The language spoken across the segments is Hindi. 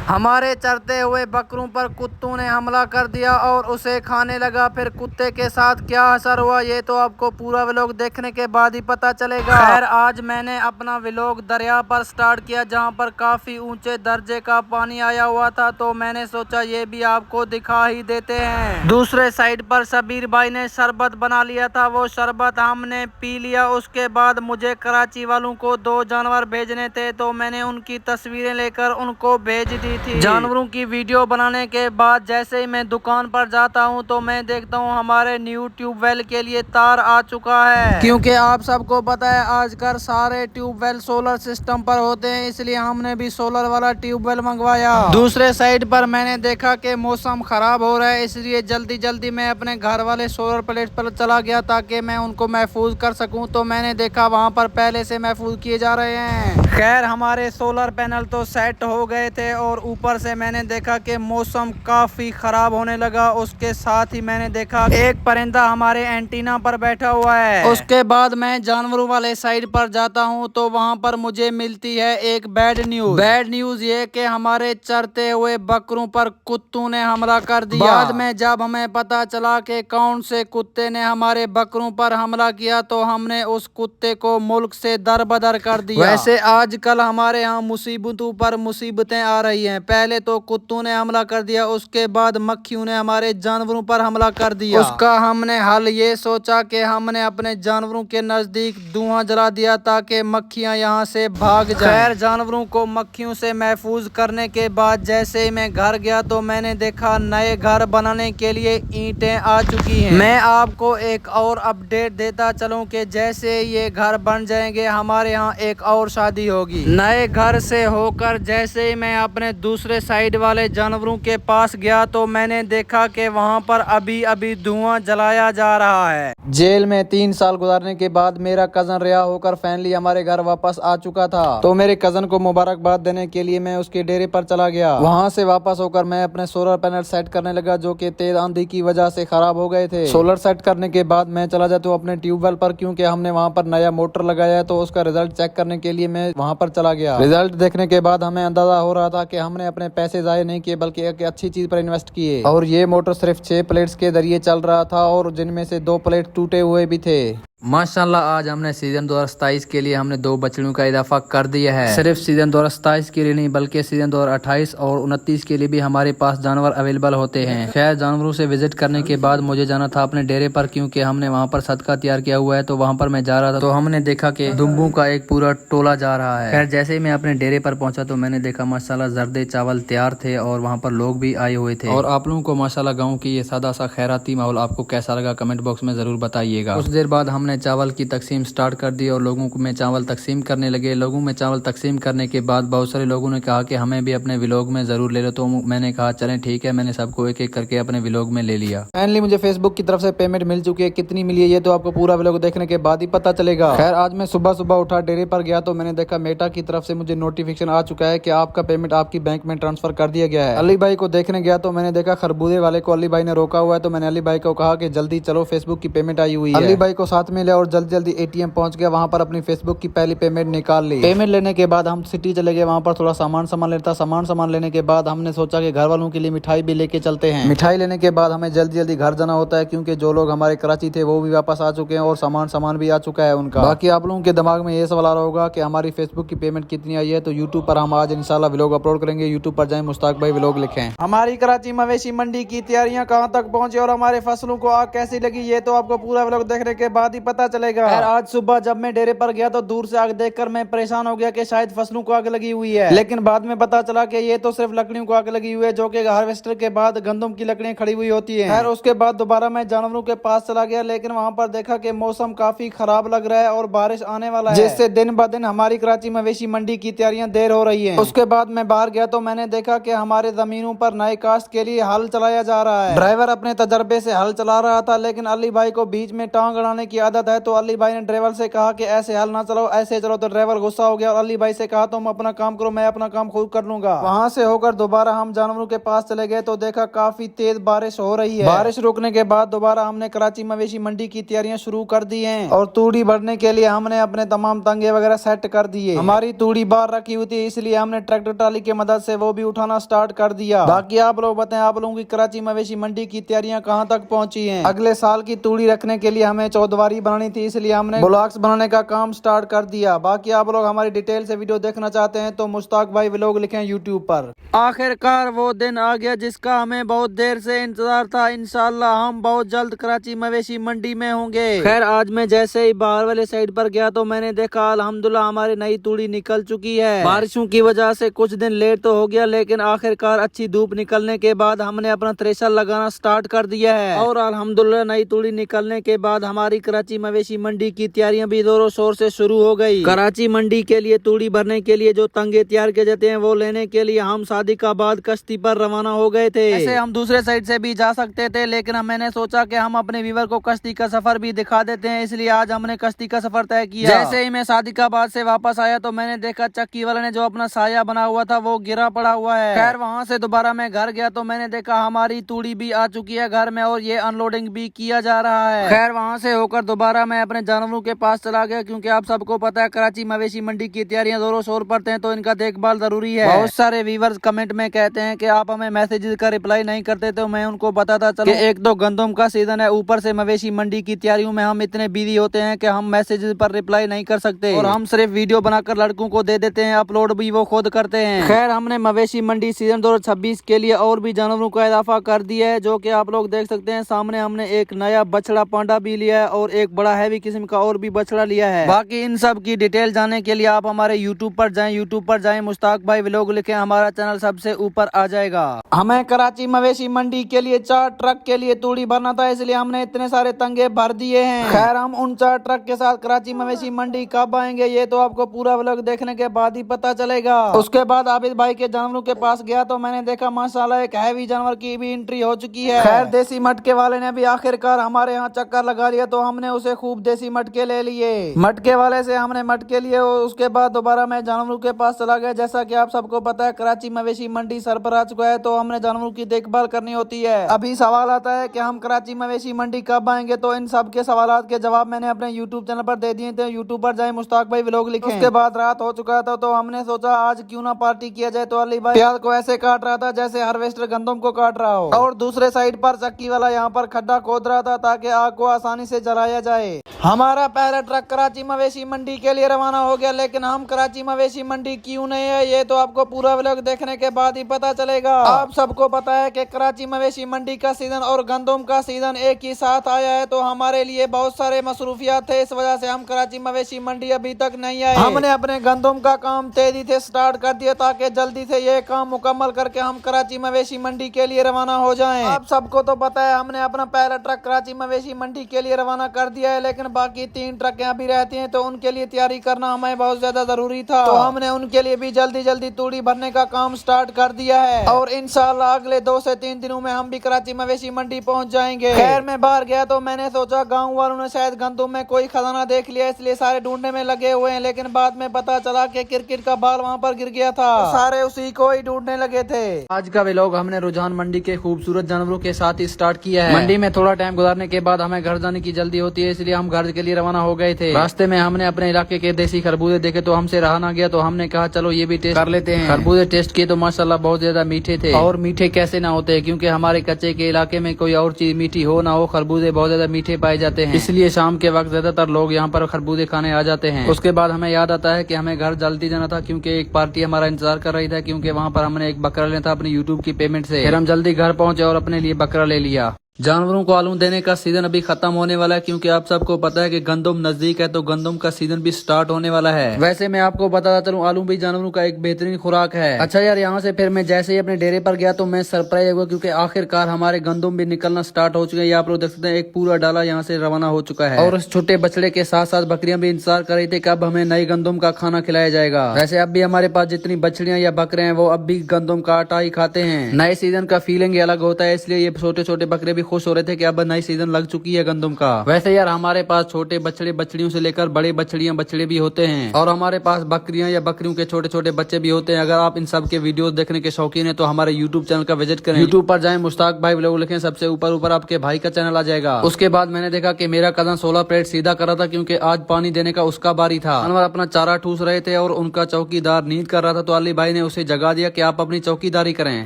हमारे चरते हुए बकरों पर कुत्तों ने हमला कर दिया और उसे खाने लगा। फिर कुत्ते के साथ क्या असर हुआ ये तो आपको पूरा व्लॉग देखने के बाद ही पता चलेगा। खैर आज मैंने अपना व्लॉग दरिया पर स्टार्ट किया जहां पर काफी ऊंचे दर्जे का पानी आया हुआ था, तो मैंने सोचा ये भी आपको दिखा ही देते हैं। दूसरे साइड पर शबीर भाई ने शरबत बना लिया था, वो शरबत हमने पी लिया। उसके बाद मुझे कराची वालों को 2 जानवर भेजने थे, तो मैंने उनकी तस्वीरें लेकर उनको भेज दी थी। जानवरों की वीडियो बनाने के बाद जैसे ही मैं दुकान पर जाता हूं तो मैं देखता हूं हमारे न्यू ट्यूबवेल के लिए तार आ चुका है, क्योंकि आप सबको पता है आजकल सारे ट्यूबवेल सोलर सिस्टम पर होते हैं, इसलिए हमने भी सोलर वाला ट्यूबवेल मंगवाया। दूसरे साइड पर मैंने देखा कि मौसम खराब हो रहा है, इसलिए जल्दी जल्दी मैं अपने घर वाले सोलर प्लेट पर चला गया ताकि मैं उनको महफूज कर सकूं। तो मैंने देखा वहां पर पहले से महफूज किए जा रहे हैं। खैर हमारे सोलर पैनल तो सेट हो गए थे और ऊपर से मैंने देखा कि मौसम काफी खराब होने लगा। उसके साथ ही मैंने देखा एक परिंदा हमारे एंटीना पर बैठा हुआ है। उसके बाद मैं जानवरों वाले साइड पर जाता हूं तो वहां पर मुझे मिलती है एक बैड न्यूज। बैड न्यूज ये कि हमारे चरते हुए बकरों पर कुत्तों ने हमला कर दिया। बाद में जब हमें पता चला कि कौन से कुत्ते ने हमारे बकरों पर हमला किया तो हमने उस कुत्ते को मुल्क से दरबदर कर दिया। वैसे आजकल हमारे यहाँ मुसीबतों पर मुसीबतें आ रही हैं। पहले तो कुत्तों ने हमला कर दिया, उसके बाद मक्खियों ने हमारे जानवरों पर हमला कर दिया। उसका हमने हल ये सोचा कि हमने अपने जानवरों के नजदीक धुआं जला दिया ताकि मक्खियां यहाँ से भाग जाएं। खैर जानवरों को मक्खियों से महफूज करने के बाद जैसे ही मैं घर गया तो मैंने देखा नए घर बनाने के लिए ईंटें आ चुकी हैं। मैं आपको एक और अपडेट देता चलूं कि जैसे ये घर बन जाएंगे हमारे यहाँ एक और शादी होगी। नए घर से होकर जैसे ही मैं अपने दूसरे साइड वाले जानवरों के पास गया तो मैंने देखा कि वहाँ पर अभी अभी धुआं जलाया जा रहा है। जेल में 3 साल गुजारने के बाद मेरा कजन रिहा होकर फाइनली हमारे घर वापस आ चुका था, तो मेरे कजन को मुबारकबाद देने के लिए मैं उसके डेरे पर चला गया। वहाँ से वापस होकर मैं अपने सोलर पैनल सेट करने लगा जो कि तेज आंधी की वजह से खराब हो गए थे। सोलर सेट करने के बाद मैं चला जाता हूँ अपने ट्यूबवेल पर, क्योंकि हमने वहाँ पर नया मोटर लगाया है, तो उसका रिजल्ट चेक करने के लिए मैं वहाँ पर चला गया। रिजल्ट देखने के बाद हमें अंदाजा हो रहा था कि हमने अपने पैसे जाए नहीं किए बल्कि एक अच्छी चीज पर इन्वेस्ट किए। और ये मोटर सिर्फ 6 प्लेट्स के जरिए चल रहा था और जिनमें से 2 प्लेट टूटे हुए भी थे। माशाल्लाह आज हमने सीजन 2027 के लिए हमने 2 बछड़ों का इजाफा कर दिया है। सिर्फ सीजन 2027 के लिए नहीं बल्कि सीजन 2028 और 29 के लिए भी हमारे पास जानवर अवेलेबल होते हैं। खैर जानवरों से विजिट करने के बाद मुझे जाना था अपने डेरे पर, क्योंकि हमने वहां पर सदका तैयार किया हुआ है, तो वहां पर मैं जा रहा था तो हमने देखा कि दुम्बों का एक पूरा टोला जा रहा है। खैर जैसे ही मैं अपने डेरे पर पहुंचा तो मैंने देखा माशाल्लाह जर्दे चावल तैयार थे और वहाँ पर लोग भी आए हुए थे। और आप लोगों को माशाल्लाह गाँव की ये सादा सा खैराती माहौल आपको कैसा लगा कमेंट बॉक्स में जरूर बताइएगा। कुछ देर बाद हमने चावल की तकसीम स्टार्ट कर दी और लोगों को में चावल तकसीम करने लगे। लोगों में चावल तकसीम करने के बाद बहुत सारे लोगों ने कहा कि हमें भी अपने व्लॉग में जरूर ले लो, तो मैंने कहा चलें ठीक है, मैंने सबको एक एक करके अपने व्लॉग में ले लिया। फाइनली मुझे फेसबुक की तरफ से पेमेंट मिल चुकी है, कितनी मिली है ये तो आपको पूरा व्लॉग देखने के बाद ही पता चलेगा। खैर आज मैं सुबह सुबह उठा डेरे पर गया तो मैंने देखा मेटा की तरफ से मुझे नोटिफिकेशन आ चुका है कि आपका पेमेंट आपकी बैंक में ट्रांसफर कर दिया गया है। अली भाई को देखने गया तो मैंने देखा खरबूजे वाले को अली भाई ने रोका हुआ है, तो मैंने अली भाई को कहा कि जल्दी चलो फेसबुक की पेमेंट आई हुई है। अली भाई को साथ में लिया और जल्दी जल्दी एटीएम पहुंच गया, वहां पर अपनी फेसबुक की पहली पेमेंट निकाल ली। पेमेंट लेने के बाद हम सिटी चले गए, वहां पर थोड़ा सामान लेता। सामान लेने के बाद हमने सोचा कि घर वालों के लिए मिठाई भी लेके चलते हैं। मिठाई लेने के बाद हमें जल्दी जल्दी घर जाना होता है, क्योंकि जो लोग हमारे कराची थे वो भी वापस आ चुके हैं और सामान भी आ चुका है उनका। बाकी आप लोगों के दिमाग में ये सवाल आ रहा होगा कि हमारी फेसबुक की पेमेंट कितनी आई है, तो यूट्यूब पर हम आज इंशाल्लाह व्लॉग अपलोड करेंगे। यूट्यूब पर जाए मुश्ताक भाई व्लॉग लिखें। हमारी कराची मवेशी मंडी की तैयारियां कहाँ तक पहुंची और हमारे फसलों को आग कैसी लगी ये तो आपको पूरा व्लॉग देखने के बाद ही पता चलेगा। आज सुबह जब मैं डेरे पर गया तो दूर से आग देखकर मैं परेशान हो गया कि शायद फसलों को आग लगी हुई है, लेकिन बाद में पता चला कि ये तो सिर्फ लकड़ियों को आग लगी हुई है, जो कि हार्वेस्टर के बाद गंदम की लकड़ियां खड़ी हुई होती हैं। खैर उसके बाद दोबारा मैं जानवरों के पास चला गया, लेकिन वहां पर देखा कि मौसम काफी खराब लग रहा है और बारिश आने वाला है, जिससे दिन ब दिन हमारी कराची मवेशी मंडी की तैयारियां देर हो रही है। उसके बाद मैं बाहर गया तो मैंने देखा कि हमारे जमीनों पर नए काश्त के लिए हल चलाया जा रहा है। ड्राइवर अपने तजर्बे से हल चला रहा था, लेकिन अली भाई को बीच में टांग अड़ाने की आदत है, तो अली भाई ने ड्राइवर से कहा कि ऐसे हल ना चलो, ऐसे चलो। तो ड्राइवर गुस्सा हो गया और अली भाई से कहा तुम अपना काम करो, मैं अपना काम खुद कर लूंगा। वहाँ से होकर दोबारा हम जानवरों के पास चले गए तो देखा काफी तेज बारिश हो रही है। बारिश रुकने के बाद दोबारा हमने कराची मवेशी मंडी की तैयारियां शुरू कर दी हैं और तूड़ी भरने के लिए हमने अपने तमाम तंगे वगैरह सेट कर दिए। हमारी तूड़ी बाहर रखी हुई थी, इसलिए हमने ट्रैक्टर ट्राली की मदद से वो भी उठाना स्टार्ट कर दिया। बाकी आप लोग बताएं, आप लोगों की कराची मवेशी मंडी की तैयारियां कहां तक पहुंची हैं? अगले साल की तूड़ी रखने के लिए हमें चौदवारी बनानी थी, इसलिए हमने ब्लॉक्स बनाने का काम स्टार्ट कर दिया। बाकी आप लोग हमारी डिटेल से वीडियो देखना चाहते हैं तो मुश्ताक भाई व्लॉग लिखें यूट्यूब पर। आखिरकार वो दिन आ गया जिसका हमें बहुत देर से इंतजार था। इंशाल्लाह हम बहुत जल्द कराची मवेशी मंडी में होंगे। खैर आज मैं जैसे ही बाहर वाले साइड पर गया तो मैंने देखा अल्हम्दुलिल्लाह हमारी नई तूड़ी निकल चुकी है। बारिशों की वजह से कुछ दिन लेट तो हो गया, लेकिन आखिरकार अच्छी धूप निकलने के बाद हमने अपना थ्रेशर लगाना स्टार्ट कर दिया है और अल्हम्दुलिल्लाह नई तूड़ी निकलने के बाद हमारी कराची मवेशी मंडी की तैयारियां भी जोरों शोर से शुरू हो गई। कराची मंडी के लिए तूड़ी भरने के लिए जो तंगे तैयार किए जाते हैं वो लेने के लिए हम सादिकाबाद कश्ती पर रवाना हो गए थे। ऐसे हम दूसरे साइड से भी जा सकते थे, लेकिन मैंने सोचा कि हम अपने व्यूअर को कश्ती का सफर भी दिखा देते हैं, इसलिए आज हमने कश्ती का सफर तय किया। जैसे ही मैं सादिकाबाद से वापस आया तो मैंने देखा चक्की वाले ने जो अपना साया बना हुआ था वो गिरा पड़ा हुआ है। खैर वहाँ से दोबारा मैं घर गया तो मैंने देखा हमारी तूड़ी भी आ चुकी है घर में और ये अनलोडिंग भी किया जा रहा है। खैर वहाँ से होकर दोबारा मैं अपने जानवरों के पास चला गया, क्योंकि आप सबको पता है कराची मवेशी मंडी की तैयारियां जोरों शोर पर हैं तो इनका देखभाल जरूरी है। बहुत सारे व्यूअर्स कमेंट में कहते हैं कि आप हमें मैसेजेस का रिप्लाई नहीं करते, तो मैं उनको बताता चलूं कि एक तो गंदम का सीजन है, ऊपर से मवेशी मंडी की तैयारियों में हम इतने बिजी होते हैं कि हम मैसेजेस पर रिप्लाई नहीं कर सकते और हम सिर्फ वीडियो बनाकर लड़कों को दे देते हैं, अपलोड भी वो खुद करते हैं। खैर हमने मवेशी मंडी सीजन 2026 के लिए और भी जानवरों का इजाफा कर दिया है, जो कि आप लोग देख सकते हैं सामने। हमने एक नया बछड़ा पांडा भी लिया है और एक बड़ा हैवी किस्म का और भी बछड़ा लिया है। बाकी इन सब की डिटेल जानने के लिए आप हमारे यूट्यूब पर जाएं, मुश्ताक भाई व्लॉग लिखें, हमारा चैनल सबसे ऊपर आ जाएगा। हमें कराची मवेशी मंडी के लिए 4 ट्रक के लिए तूड़ी भरना था, इसलिए हमने इतने सारे तंगे भर दिए हैं। खैर हम उन 4 ट्रक के साथ कराची मवेशी मंडी कब आएंगे ये तो आपको पूरा व्लॉग देखने के बाद ही पता चलेगा। उसके बाद आबिद भाई के जानवरों के पास गया तो मैंने देखा माशाल्लाह एक हैवी जानवर की भी एंट्री हो चुकी है। खैर देसी मटके वाले ने भी आखिरकार हमारे यहाँ चक्कर लगा लिया तो हमने उसे खूब देसी मटके ले लिए। मटके वाले से हमने मटके लिए और उसके बाद दोबारा मैं जानवरों के पास चला गया। जैसा कि आप सबको पता है कराची मवेशी मंडी सर पर आ चुका है तो हमने जानवरों की देखभाल करनी होती है। अभी सवाल आता है कि हम कराची मवेशी मंडी कब आएंगे, तो इन सब के सवालात के जवाब मैंने अपने यूट्यूब चैनल पर दे दिए थे। यूट्यूब पर जाए मुश्ताक भाई व्लॉग लिखें। उसके बाद रात हो चुका था तो हमने सोचा आज क्यों ना पार्टी किया जाए, तो अली भाई प्याज को ऐसे काट रहा था जैसे हार्वेस्टर गंदम को काट रहा हो और दूसरे साइड पर चक्की वाला यहाँ पर खड्डा खोद रहा था ताकि आग को आसानी से जलाया जाए। हमारा पहला ट्रक कराची मवेशी मंडी के लिए रवाना हो गया, लेकिन हम कराची मवेशी मंडी क्यों नहीं है ये तो आपको पूरा व्लॉग देखने के बाद ही पता चलेगा। आप सबको पता है कि कराची मवेशी मंडी का सीजन और गंदम का सीजन एक ही साथ आया है, तो हमारे लिए बहुत सारे मसरूफियात थे, इस वजह से हम कराची मवेशी मंडी अभी तक नहीं आए। हमने अपने गंदम का काम तेजी से स्टार्ट कर दिया ताकि जल्दी से ये काम मुकम्मल करके हम कराची मवेशी मंडी के लिए रवाना हो जाएं। आप सबको तो पता है हमने अपना पहला ट्रक कराची मवेशी मंडी के लिए रवाना कर दिया है, लेकिन बाकी 3 ट्रक यहाँ भी रहती हैं तो उनके लिए तैयारी करना हमें बहुत ज्यादा जरूरी था, तो हमने उनके लिए भी जल्दी तूड़ी भरने का काम स्टार्ट कर दिया है और इंशाल्लाह अगले 2 से 3 दिनों में हम भी कराची मवेशी मंडी पहुँच जाएंगे। खैर मैं बाहर गया तो मैंने सोचा गाँव वालों ने शायद गंदम में कोई खजाना देख लिया, इसलिए सारे ढूंढने में लगे हुए हैं, लेकिन बाद में पता चला कि क्रिकेट का बॉल वहाँ पर गिर गया था, सारे उसी को ही ढूंढने लगे थे। आज का व्लॉग हमने रुझान मंडी के खूबसूरत जानवरों के साथ ही स्टार्ट किया है। मंडी में थोड़ा टाइम गुजारने के बाद हमें घर जाने की जल्दी होती है, इसलिए हम घर के लिए रवाना हो गए थे। रास्ते में हमने अपने इलाके के देसी खरबूजे देखे तो हमसे रहा ना गया, तो हमने कहा चलो ये भी टेस्ट कर लेते हैं। खरबूजे टेस्ट किए तो माशाल्लाह बहुत ज्यादा मीठे थे, और मीठे कैसे ना होते हैं क्योंकि हमारे कच्चे के इलाके में कोई और चीज मीठी हो ना हो, खरबूजे बहुत ज्यादा मीठे पाए जाते हैं, इसलिए शाम के वक्त ज्यादातर लोग यहाँ पर खरबूजे खाने आ जाते हैं। उसके बाद हमें याद आता है कि हमें घर जल्दी जाना था क्योंकि एक पार्टी हमारा इंतजार कर रही था, क्योंकि वहाँ पर हमने एक बकरा लेना था अपनी यूट्यूब की पेमेंट से। फिर हम जल्दी घर पहुंचे और अपने लिए बकरा ले लिया। जानवरों को आलू देने का सीजन अभी खत्म होने वाला है, क्योंकि आप सबको पता है कि गंदम नजदीक है तो गंदम का सीजन भी स्टार्ट होने वाला है। वैसे मैं आपको बताता चलूं आलू भी जानवरों का एक बेहतरीन खुराक है। अच्छा यार, यहाँ से फिर मैं जैसे ही अपने डेरे पर गया तो मैं सरप्राइज हुआ क्योंकि आखिरकार हमारे गंदम भी निकलना स्टार्ट हो चुके हैं। आप लोग देख सकते हैं एक पूरा डाला यहाँ से रवाना हो चुका है, और उस छोटे बछड़े के साथ साथ बकरियां भी इंतजार कर रही थी कब हमें नई गंदम का खाना खिलाया जाएगा। वैसे अब भी हमारे पास जितनी बछड़ियां या बकरे हैं वो अब भी गंदम का आटा ही खाते हैं। नए सीजन का फीलिंग अलग होता है, इसलिए ये छोटे छोटे बकरे भी भी खुश हो रहे थे कि अब नई सीजन लग चुकी है गंदम का। वैसे यार हमारे पास छोटे बछड़े बछड़ियों से लेकर बड़े बछड़ियां बछड़े भी होते हैं और हमारे पास बकरियां या बकरियों के छोटे छोटे बच्चे भी होते हैं। अगर आप इन सब के वीडियो देखने के शौकीन है तो हमारे यूट्यूब चैनल का विजिट करें। यूट्यूब पर जाएं, मुश्ताक भाई व्लॉग लिखें, सबसे ऊपर आपके भाई का चैनल आ जाएगा। उसके बाद मैंने देखा कि मेरा कजन 16 प्लेट सीधा कर रहा था क्योंकि आज पानी देने का उसका बारी था। जानवर अपना चारा ठूस रहे थे और उनका चौकीदार नींद कर रहा था, तो अली भाई ने उसे जगा दिया कि आप अपनी चौकीदारी करें।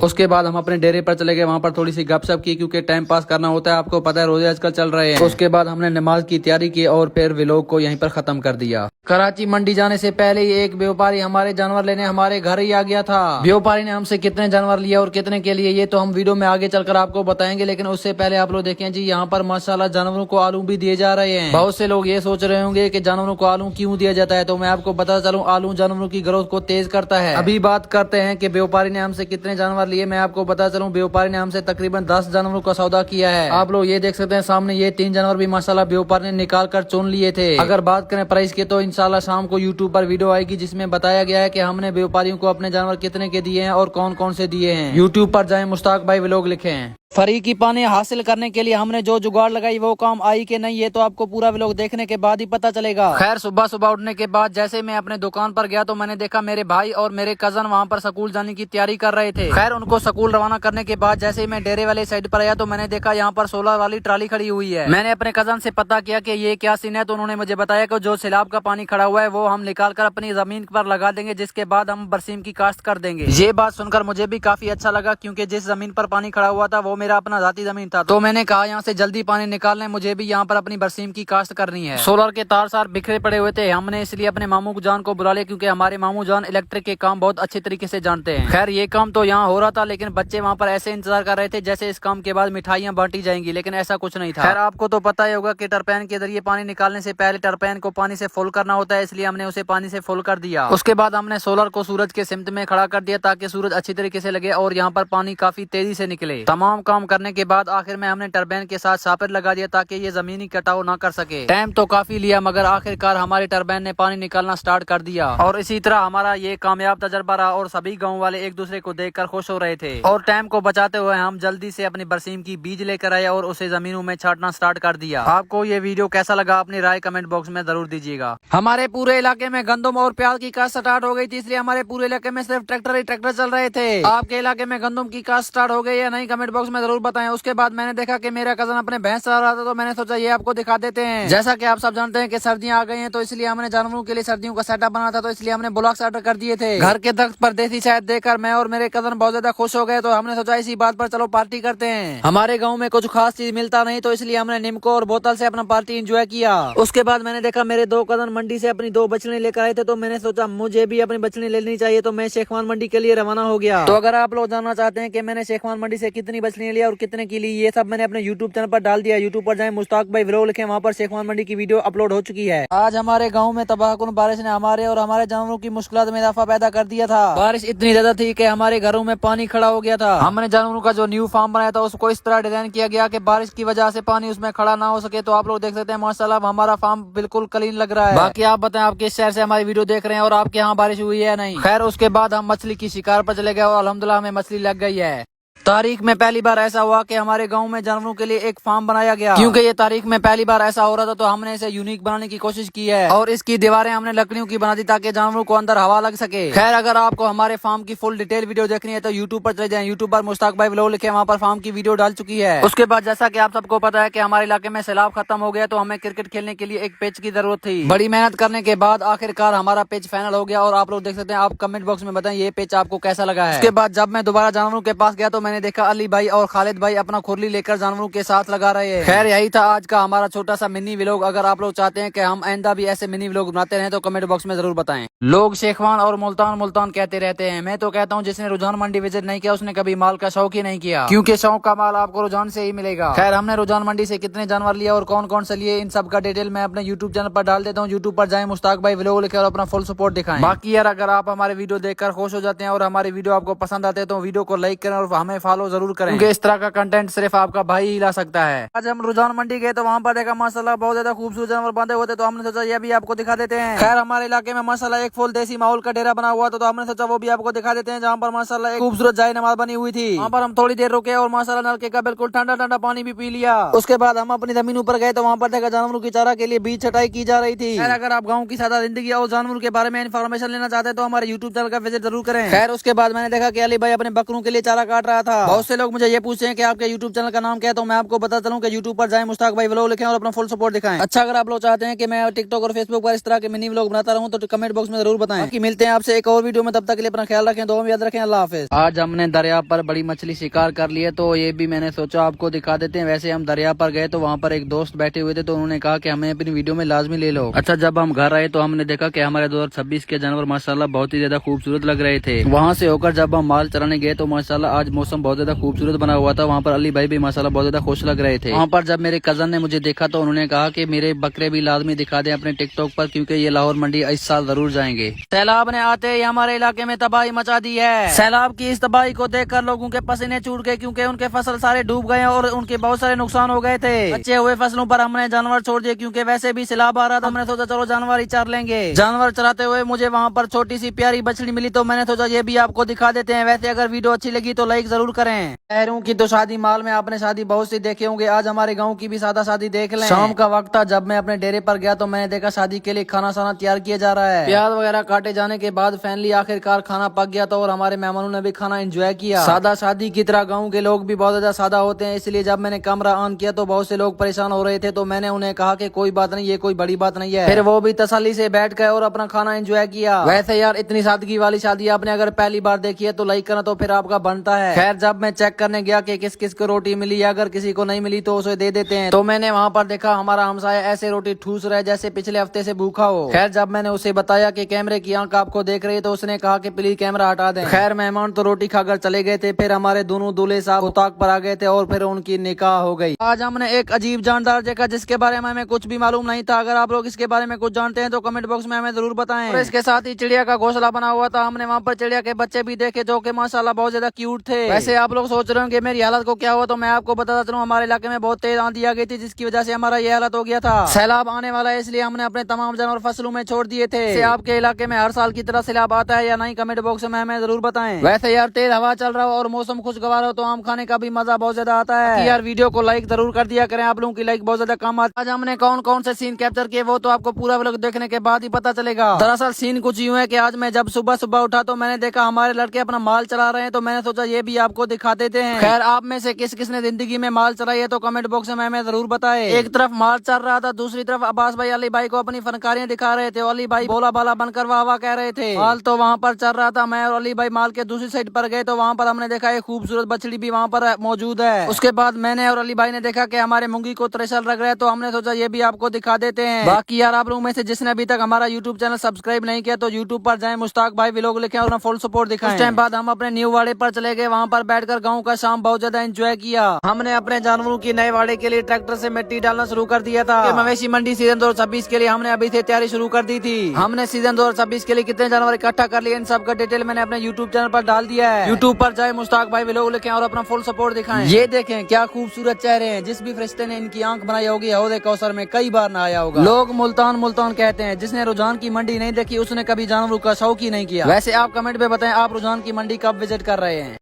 उसके बाद हम अपने डेरे पर चले गए, वहाँ पर थोड़ी सी गपशप की क्योंकि टाइम पास करना होता है, आपको पता है रोजे आजकल चल रहे हैं। उसके बाद हमने नमाज की तैयारी की और फिर व्लॉग को यहीं पर खत्म कर दिया। कराची मंडी जाने से पहले ही एक व्यापारी हमारे जानवर लेने हमारे घर ही आ गया था। व्यापारी ने हमसे कितने जानवर लिया और कितने के लिए ये तो हम वीडियो में आगे चलकर आपको बताएंगे, लेकिन उससे पहले आप लोग देखें जी यहाँ पर माशाल्लाह जानवरों को आलू भी दिए जा रहे हैं। बहुत से लोग ये सोच रहे होंगे कि जानवरों को आलू क्यों दिया जाता है, तो मैं आपको बता चलूं आलू जानवरों की ग्रोथ को तेज करता है। अभी बात करते हैं कि व्यापारी ने हमसे कितने जानवर लिए। मैं आपको बता चलूं व्यापारी ने हमसे तकरीबन 10 जानवरों का सौदा किया है। आप लोग ये देख सकते हैं सामने ये 3 जानवर भी माशाल्लाह व्यापारी ने निकाल कर चुन लिए थे। अगर बात करें प्राइस की तो इंशाल्लाह शाम को यूट्यूब पर वीडियो आएगी जिसमें बताया गया है कि हमने व्यापारियों को अपने जानवर कितने के दिए हैं और कौन कौन से दिए हैं। यूट्यूब पर जाएं, मुश्ताक भाई व्लॉग लिखें। फ्री की पानी हासिल करने के लिए हमने जो जुगाड़ लगाई वो काम आई कि नहीं, ये तो आपको पूरा व्लॉग देखने के बाद ही पता चलेगा। खैर सुबह सुबह उठने के बाद जैसे मैं अपने दुकान पर गया तो मैंने देखा मेरे भाई और मेरे कजन वहाँ पर स्कूल जाने की तैयारी कर रहे थे। खैर उनको स्कूल रवाना करने के बाद जैसे ही मैं डेरे वाले साइड पर आया तो मैंने देखा यहाँ पर 16 वाली ट्राली खड़ी हुई है। मैंने अपने कजन से पता किया कि ये क्या सीन है, तो उन्होंने मुझे बताया कि जो सैलाब का पानी खड़ा हुआ है वो हम निकाल कर अपनी जमीन पर लगा देंगे, जिसके बाद हम बरसीम की काश्त कर देंगे। ये बात सुनकर मुझे भी काफी अच्छा लगा क्योंकि जिस जमीन पर पानी खड़ा हुआ था वो मेरा अपना जाती जमीन था, तो मैंने कहा यहाँ से जल्दी पानी निकालने, मुझे भी यहाँ पर अपनी बरसीम की काश्त करनी है। सोलर के तार सार बिखरे पड़े हुए थे, हमने इसलिए अपने मामू जान को बुला लिया क्योंकि हमारे मामू जान इलेक्ट्रिक के काम बहुत अच्छे तरीके से जानते हैं। खैर ये काम तो यहाँ हो रहा था, लेकिन बच्चे वहाँ पर ऐसे इंतजार कर रहे थे जैसे इस काम के बाद मिठाइयाँ बांटी जाएंगी, लेकिन ऐसा कुछ नहीं था। खैर आपको तो पता ही होगा कि टरपैन के जरिए पानी निकालने से पहले टरपैन को पानी से फुल करना होता है, इसलिए हमने उसे पानी से फुल कर दिया। उसके बाद हमने सोलर को सूरज के सिमत में खड़ा कर दिया ताकि सूरज अच्छी तरीके से लगे और यहाँ पर पानी काफी तेजी से निकले। तमाम काम करने के बाद आखिर में हमने टरबैन के साथ सापर लगा दिया ताकि ये जमीनी कटाव ना कर सके। टाइम तो काफी लिया मगर आखिरकार हमारे टरबैन ने पानी निकालना स्टार्ट कर दिया और इसी तरह हमारा ये कामयाब तजर्बा रहा और सभी गांव वाले एक दूसरे को देखकर खुश हो रहे थे। और टाइम को बचाते हुए हम जल्दी से अपनी बरसीम की बीज लेकर आए और उसे जमीनों में छाटना स्टार्ट कर दिया। आपको ये वीडियो कैसा लगा अपनी राय कमेंट बॉक्स में जरूर दीजिएगा। हमारे पूरे इलाके में गंदम और प्याज की काश्त स्टार्ट हो गई थी, इसलिए हमारे पूरे इलाके में सिर्फ ट्रैक्टर ही ट्रैक्टर चल रहे थे। आपके इलाके में गंदम की काश्त स्टार्ट हो गई या नहीं कमेंट बॉक्स में जरूर बताएं। उसके बाद मैंने देखा कि मेरा कजन अपने भैंस चला रहा था, तो मैंने सोचा ये आपको दिखा देते हैं। जैसा कि आप सब जानते हैं कि सर्दियां आ गई हैं, तो इसलिए हमने जानवरों के लिए सर्दियों का सेटअप बना था, तो इसलिए हमने ब्लॉक्स ऑर्डर कर दिए थे। घर के दरख्त पर देसी शहद देखकर मैं और मेरे कजन बहुत ज्यादा खुश हो गए, तो हमने सोचा इसी बात पर चलो पार्टी करते हैं। हमारे गाँव में कुछ खास चीज मिलता नहीं, तो इसलिए हमने निमको और बोतल से अपना पार्टी एंजॉय किया। उसके बाद मैंने देखा मेरे 2 कजन मंडी से अपनी 2 बछड़े लेकर आए थे, तो मैंने सोचा मुझे भी अपनी बछड़ी लेनी चाहिए, तो मैं शेखवान मंडी के लिए रवाना हो गया। तो अगर आप लोग जानना चाहते हैं कि मैंने शेखवान मंडी से कितनी बछड़ियां लिया और कितने की ली, ये सब मैंने अपने यूट्यूब चैनल पर डाल दिया। यूट्यूब पर जाएं, मुश्ताक भाई व्लॉग लिखें, वहाँ पर शेखवान मंडी की वीडियो अपलोड हो चुकी है। आज हमारे गाँव में तबाहकुन बारिश ने हमारे और हमारे जानवरों की मुश्किलात में इजाफा पैदा कर दिया था। बारिश इतनी ज्यादा थी कि हमारे घरों में पानी खड़ा हो गया था। हमने जानवरों का जो न्यू फार्म बनाया था उसको इस तरह डिजाइन किया गया कि बारिश की वजह से पानी उसमें खड़ा ना हो सके। तो आप लोग देख सकते हैं माशाल्लाह हमारा फार्म बिल्कुल क्लीन लग रहा है। बाकी आप बताएं आप किस शहर से हमारी वीडियो देख रहे हैं और आपके यहाँ बारिश हुई है नहीं। खैर उसके बाद हम मछली की शिकार पर चले गए और अल्हम्दुलिल्लाह हमें मछली लग गई है। तारीख में पहली बार ऐसा हुआ कि हमारे गांव में जानवरों के लिए एक फार्म बनाया गया। क्योंकि ये तारीख में पहली बार ऐसा हो रहा था, तो हमने इसे यूनिक बनाने की कोशिश की है और इसकी दीवारें हमने लकड़ियों की बना दी ताकि जानवरों को अंदर हवा लग सके। खैर अगर आपको हमारे फार्म की फुल डिटेल वीडियो देखनी है तो यूट्यूब पर चले जाएं। यूट्यूब पर मुश्ताक भाई व्लॉग लिखे, वहाँ पर फार्म की वीडियो डाल चुकी है। उसके बाद जैसा की आप सबको पता है कि हमारे इलाके में सैलाब खत्म हो गया, तो हमें क्रिकेट खेलने के लिए एक पिच की जरूरत थी। बड़ी मेहनत करने के बाद आखिरकार हमारा पिच फाइनल हो गया और आप लोग देख सकते हैं। आप कमेंट बॉक्स में बताएं ये पिच आपको कैसा लगा है। उसके बाद जब मैं दोबारा जानवरों के पास गया तो मैंने देखा अली भाई और खालिद भाई अपना खुरली लेकर जानवरों के साथ लगा रहे हैं। खैर यही था आज का हमारा छोटा सा मिनी व्लॉग। अगर आप लोग चाहते हैं कि हम आइंदा भी ऐसे मिनी व्लॉग बनाते रहें तो कमेंट बॉक्स में जरूर बताएं। लोग शेखवान और मुल्तान मुल्तान कहते रहते हैं, मैं तो कहता हूँ जिसने रुझान मंडी विजिट नहीं किया उसने कभी माल का शौक ही नहीं किया, क्योंकि शौक का माल आपको रुझान से ही मिलेगा। खैर हमने रुझान मंडी से कितने जानवर लिया और कौन कौन से लिए इन सब का डिटेल मैं अपने यूट्यूब चैनल पर डाल देता हूँ। यूट्यूब पर जाए मुश्ताक भाई व्लॉग लिखे और अपना फुल सपोर्ट दिखाएं। बाकी यार अगर आप हमारे वीडियो देखकर खुश हो जाते हैं और हमारे वीडियो आपको पसंद आते हैं तो वीडियो को लाइक करें और हमें फॉलो जरूर करें, क्योंकि इस तरह का कंटेंट सिर्फ आपका भाई ही ला सकता है। आज हम रुझान मंडी गए तो वहाँ पर देखा माशाल्लाह बहुत ज्यादा खूबसूरत जानवर बांधे होते, तो हमने सोचा ये भी आपको दिखा देते हैं। खैर हमारे इलाके में माशाल्लाह एक फुल देसी माहौल का डेरा बना हुआ था, तो हमने सोचा वो भी आपको दिखा देते हैं, जहाँ पर माशाल्लाह एक खूबसूरत जाय नमाज बनी हुई थी। वहाँ पर हम थोड़ी देर रुके और माशाल्लाह नलके का बिल्कुल ठंडा ठंडा पानी भी पी लिया। उसके बाद हम अपनी जमीन ऊपर गए तो वहाँ पर देखा जानवरों की चारा के लिए बीज छटाई की जा रही थी। अगर आप गाँव की सादा जिंदगी और जानवरों के बारे में इन्फॉर्मेशन लेना चाहते हैं तो हमारे यूट्यूब चैनल का विजिट जरूर करें। खैर उसके बाद मैंने देखा कि अली भाई अपने बकरों के लिए चारा काट रहा था। बहुत से लोग मुझे ये पूछते हैं कि आपके यूट्यूब चैनल का नाम क्या है, तो मैं आपको बता चलूं कि यूट्यूब पर जाएं, मुश्ताक भाई व्लॉग लिखें और अपना फुल सपोर्ट दिखाएं। अच्छा, अगर आप लोग चाहते हैं कि मैं टिकटॉक और फेसबुक पर इस तरह के मिनी व्लॉग बनाता रहूं तो कमेंट बॉक्स में जरूर बताएं। बाकी मिलते हैं आपसे एक और वीडियो में, तब तक के लिए अपना ख्याल रखें, दुआ में याद रखें। अल्लाह हाफिज। आज हमने दरिया पर बड़ी मछली शिकार कर ली है, तो ये भी मैंने सोचा आपको दिखा देते हैं। वैसे हम दरिया पर गए तो वहाँ पर एक दोस्त बैठे हुए थे, तो उन्होंने कहा कि हमें अपनी वीडियो में लाजमी ले लो। अच्छा, जब हम घर आए तो हमने देखा कि हमारे 2026 के जानवर माशाल्लाह बहुत ही ज्यादा खूबसूरत लग रहे थे। वहाँ से होकर जब हम माल चराने गए तो माशाल्लाह आज मौसम बहुत ज्यादा खूबसूरत बना हुआ था। वहाँ पर अली भाई भी माशाल्लाह बहुत ज्यादा खुश लग रहे थे। वहाँ पर जब मेरे कजन ने मुझे देखा तो उन्होंने कहा कि मेरे बकरे भी लाजमी दिखा दें अपने टिकटॉक पर, क्योंकि ये लाहौर मंडी इस साल जरूर जाएंगे। सैलाब ने आते ही हमारे इलाके में तबाही मचा दी है। सैलाब की इस तबाही को देखकर लोगों के पसीने छूट गए, क्योंकि उनके फसल सारे डूब गए और उनके बहुत सारे नुकसान हो गए थे। बचे हुए फसलों पर हमने जानवर छोड़ दिए, क्योंकि वैसे भी सैलाब आ रहा था। हमने सोचा चलो जानवर ही चर लेंगे। जानवर चराते हुए मुझे वहाँ पर छोटी सी प्यारी बछड़ी मिली, तो मैंने सोचा ये भी आपको दिखा देते हैं। वैसे अगर वीडियो अच्छी लगी तो लाइक जरूर करें। शहरों की तो शादी माल में आपने शादी बहुत सी देखे होंगे, आज हमारे गाँव की भी सादा शादी देख लें। शाम का वक्त था, जब मैं अपने डेरे पर गया तो मैंने देखा शादी के लिए खाना साना तैयार किया जा रहा है। प्याज वगैरह काटे जाने के बाद फाइनली आखिरकार खाना पक गया, तो और हमारे मेहमानों ने भी खाना एंजॉय किया। सादा शादी की तरह गाँव के लोग भी बहुत ज्यादा सादा होते हैं, इसलिए जब मैंने कैमरा ऑन किया तो बहुत से लोग परेशान हो रहे थे, तो मैंने उन्हें कहा कि कोई बात नहीं, ये कोई बड़ी बात नहीं है। फिर वो भी तसल्ली से बैठ गए और अपना खाना एंजॉय किया। वैसे यार इतनी सादगी वाली शादी आपने अगर पहली बार देखी है तो लाइक करना तो फिर आपका बनता है। खैर जब मैं चेक करने गया कि किस किस को रोटी मिली, अगर किसी को नहीं मिली तो उसे दे देते हैं, तो मैंने वहाँ पर देखा हमारा हमसाया ऐसे रोटी ठूस रहा है जैसे पिछले हफ्ते से भूखा हो। खैर जब मैंने उसे बताया कि कैमरे की आंख आपको देख रही है, तो उसने कहा कि प्लीज कैमरा हटा दें। खैर मेहमान तो रोटी खाकर चले गए थे। फिर हमारे दोनों दूल्हे साहब उताक पर आ गए थे और फिर उनकी निकाह हो गई। आज हमने एक अजीब जानदार देखा जिसके बारे में हमें कुछ भी मालूम नहीं था। अगर आप लोग इसके बारे में कुछ जानते हैं तो कमेंट बॉक्स में हमें जरूर बताएं। और इसके साथ ही चिड़िया का घोंसला बना हुआ था, हमने वहाँ पर चिड़िया के बच्चे भी देखे जो कि माशाल्लाह बहुत ज्यादा क्यूट थे। वैसे आप लोग सोच रहे हो कि मेरी हालत को क्या हुआ, तो मैं आपको बताता चलूं हमारे इलाके में बहुत तेज आंधी आ गई थी, जिसकी वजह से हमारा ये हालत हो गया था। सैलाब आने वाला है, इसलिए हमने अपने तमाम जानवर फसलों में छोड़ दिए थे। आपके इलाके में हर साल की तरह सैलाब आता है या नहीं, कमेंट बॉक्स में हमें जरूर बताएं। वैसे यार तेज हवा चल रहा हो और मौसम खुशगवार हो तो आम खाने का भी मजा बहुत ज्यादा आता है। यार वीडियो को लाइक जरूर कर दिया करें, आप लोगों की लाइक बहुत ज्यादा काम आता है। आज हमने कौन कौन से सीन कैप्चर किए वो तो आपको पूरा व्लॉग देखने के बाद ही पता चलेगा। दरअसल सीन कुछ यूं है कि आज मैं जब सुबह सुबह उठा तो मैंने देखा हमारे लड़के अपना माल चला रहे हैं, तो मैंने सोचा ये भी आपको दिखा देते हैं। खैर आप में से किस किसने जिंदगी में माल चलाई है तो कमेंट बॉक्स में हमें जरूर बताएं। एक तरफ माल चल रहा था, दूसरी तरफ अब्बास भाई अली भाई को अपनी फनकारियां दिखा रहे थे। अली भाई बोला बाला बनकर वाह वाह कह रहे थे। माल तो वहाँ पर चल रहा था, मैं और अली भाई माल के दूसरी साइड पर गए तो वहाँ पर हमने देखा एक खूबसूरत बछड़ी भी वहाँ पर मौजूद है। उसके बाद मैंने और अली भाई ने देखा कि हमारे मुंगी को त्रेशल लग रहा है, तो हमने सोचा ये भी आपको दिखा देते हैं। बाकी यार आप लोगों में से जिसने अभी तक हमारा यूट्यूब चैनल सब्सक्राइब नहीं किया तो यूट्यूब पर जाए, मुश्ताक भाई व्लॉग लिखें और फुल सपोर्ट दिखाएं। उस टाइम बाद हम अपने न्यू वाड़े पर चले गए, वहाँ पर बैठकर गाँव का शाम बहुत ज्यादा एंजॉय किया। हमने अपने जानवरों की नए वाड़े के लिए ट्रैक्टर से मिट्टी डालना शुरू कर दिया था। मवेशी मंडी सीजन 2026 के लिए हमने अभी से तैयारी शुरू कर दी थी। हमने सीजन 2026 के लिए कितने जानवर इकट्ठा कर लिए इन सब का डिटेल मैंने अपने यूट्यूब चैनल पर डाल दिया है। यूट्यूब पर जाए, मुश्ताक भाई व्लॉग लिखें और अपना फुल सपोर्ट दिखाएं। ये देखें क्या खूबसूरत चेहरे हैं, जिस भी फरिश्ते ने इनकी आंख बनाई होगी हौदे कौसर में कई बार नहाया होगा। लोग मुल्तान मुल्तान कहते हैं, जिसने रुझान की मंडी नहीं देखी उसने कभी जानवरों का शौक ही नहीं किया। वैसे आप कमेंट में बताएं आप रुझान की मंडी कब विजिट कर रहे हैं।